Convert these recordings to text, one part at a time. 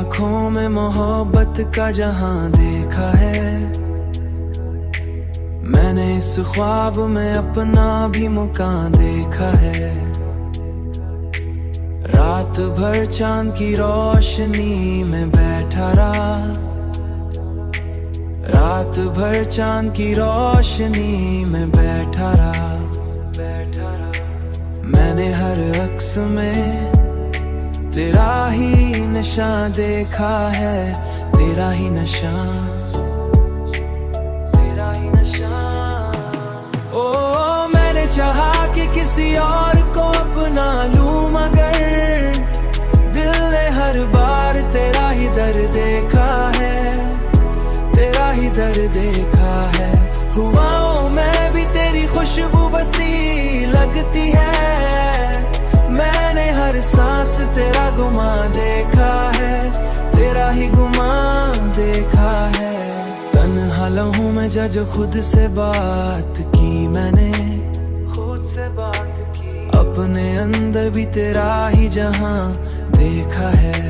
आंखों में मोहब्बत का जहां देखा है, मैंने इस ख्वाब में अपना भी मुकाम देखा है। रात भर चांद की रोशनी में बैठा रहा, रात भर चांद की रोशनी में बैठा रहा। मैंने हर अक्स में तेरा ही निशान देखा है, तेरा ही निशान, तेरा ही निशान। ओ मैंने चाहा कि किसी और को अपना लूं, मगर दिल ने हर बार तेरा ही दर्द देखा है, तेरा ही दर्द देखा है। हुआओं में भी तेरी खुशबू बसी लगती है, मैंने हर सांस तेरा गुमा देखा है, तेरा ही गुमा देखा है। तन्हा लम्हों में जो खुद से बात की मैंने, खुद से बात की, अपने अंदर भी तेरा ही जहां देखा है।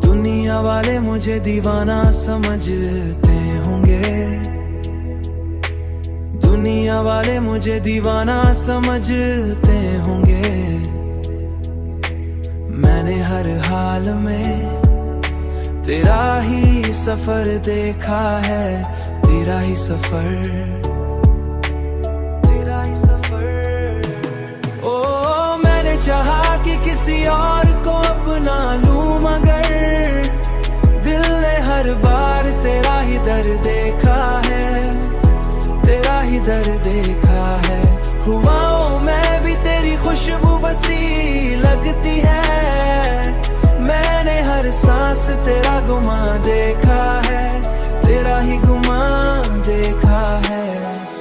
दुनिया वाले मुझे दीवाना समझते होंगे, दुनिया वाले मुझे दीवाना समझते होंगे। मैंने हर हाल में तेरा ही सफर देखा है, तेरा ही सफर, तेरा ही सफर। ओ मैंने चाहा कि किसी और को अपना लूं, मगर दिल ने हर बार तेरा ही दर्द देखा है, तेरा ही दर्द देखा है। हुआओं में भी तेरी खुशबू बसी लगती है, मैंने हर सांस तेरा गुमा देखा है, तेरा ही गुमा देखा है।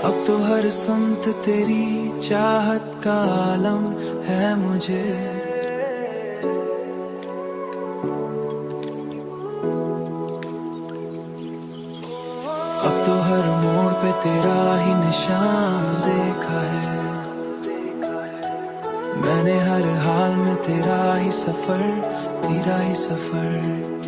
अब तो हर समत तेरी चाहत का आलम है मुझे, अब तो हर मोड़ पे तेरा ही निशान देखा है। मैंने हर हाल में तेरा ही सफर, तेरा ही सफर।